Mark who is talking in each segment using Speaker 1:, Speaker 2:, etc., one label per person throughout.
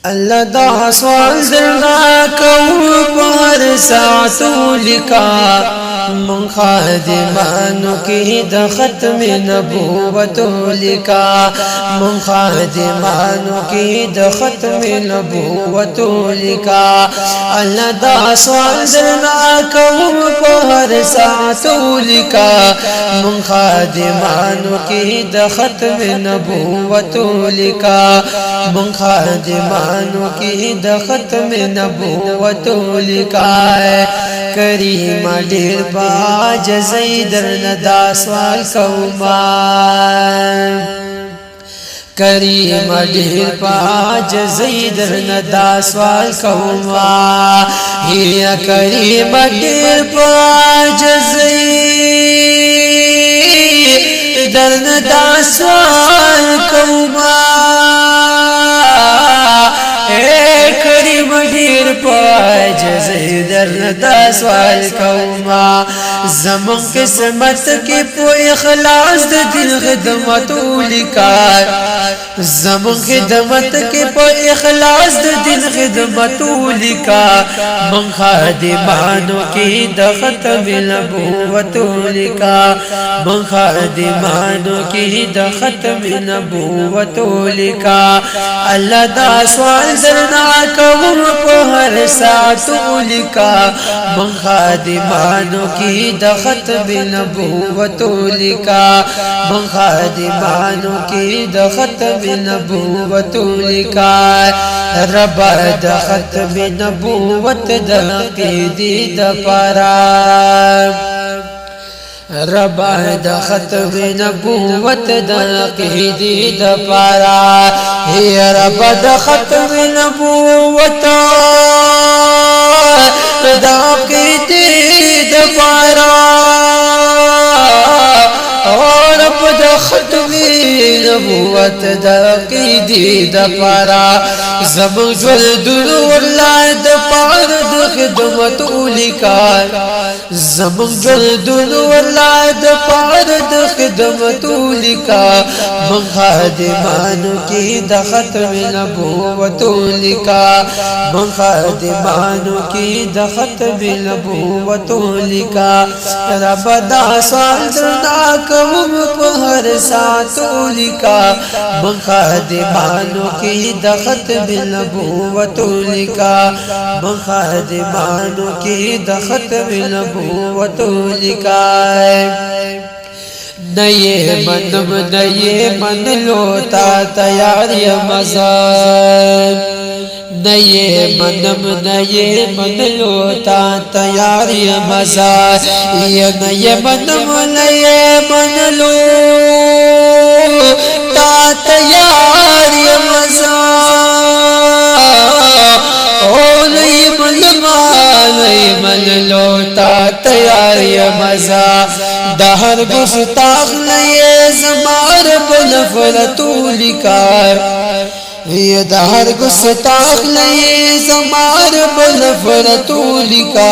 Speaker 1: अल्लाह दा सवाल दरना कहूँ पर सातू लिखा मुखादिमानों की दखत में नबूवत लिखा मुखादिमानों की दखत में नबूवत लिखा अल्लाह दा सवाल दरना कहूँ पर सातू लिखा मुखादिमानों की दखत में नबूवत लिखा मुखादिमानों की दखत में नबूवत लिखा है करीम ढेर बाज ज़ैदर नदा सवाल कौमा करीम ढेर बाज ज़ैदर नदा सवाल कौमा हिया करीम ढेर बाज ज़ैदर नदा सवाल कौमा ढेर पाज ज़ैदर नदा सवाल कौमा ज़मन किस्मत की पोई खलास दिल खिदमत लिखा ज़मन खिदमत के पोई खलास दिल खिदमत लिखा मुखादिमानों की दखत में नबूवत लिखा मुखादिमानों की दखत में नबूवत लिखा अल्लाह दा सवाल दरना कहूँ हर सातू लिखा मुखादिमानों की दखत में नबूवत लिखा मुखादिमानों की दखत में नबूवत लिखा रब दखत में नबूवत दक़ीदी दपारा रब दखत में नबूवत दक़ीदी दपारा हे रब दखत में नबूवत दक़ीदी दपारा और रब दखत में नबूवत दक़ीदी दपारा ज़मन जुल दुल्ला दपार खिदमत लिखा ज़मन जुल दुल्ला दपार खिदमत लिखा मुखादिमानों की दखत में नबूवत लिखा मुखादिमानों की दखत में नबूवत लिखा रब दा सवाल दरना कहूँ हर सातू लिखा मुखादिमानों की दखत में नबूवत लिखा मुखादिमानों की दखत में नबूवत लिखा नये मन लोता तैयार मज़ार नये मन लोता तैयार मज़ार ये नये मन लोता तैयार मज़ार मन लोता तैयार मज़ा दहर गुस्ताख नये ज़मार बनफरत लिखा ये दहर गुस्ताख नये ज़मार बनफरत लिखा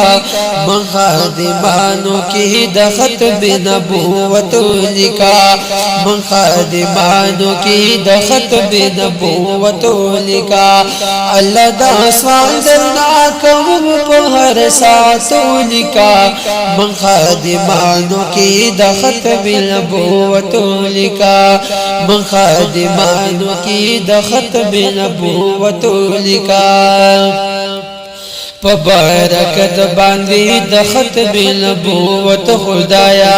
Speaker 1: मुखादिमानों की दखत में नबूवत लिखा मुखादिमानों की दखत में नबूवत लिखा अल्लाह दा सवाल दरना कहूँ हर सातू लिखा मुखादिमानों की दखत में नबूवत लिखा मुखादिमानों की दखत में नबूवत लिखा बरकत बांधी दखत में नबूवत खुदाया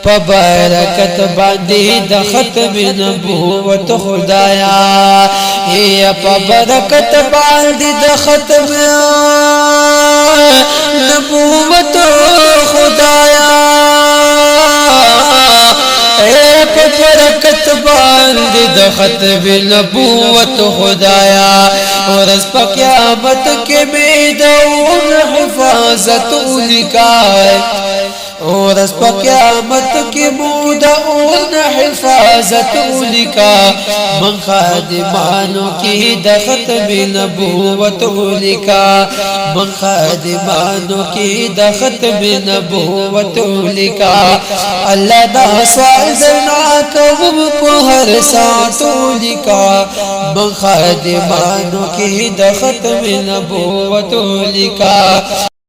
Speaker 1: बरकत बांधी दखत में नबूवत खुदाया ये बरकत बांधी दखत में नबूवत खुदाया बरकत बांधी दखत में नबूवत खुदाया और इस क़यामत के मैदान हिफाजत लिखा और इस पर क़यामत की बूदा और हिफाजत लिखा मन खादिमानों की दखत में नबूवत लिखा मन खादिमानों की दखत में नबूवत लिखा अल्लाह दा स्वाज़ना कवम को हर सातो लिखा मन खादिमानों की दखत में नबूवत लिखा।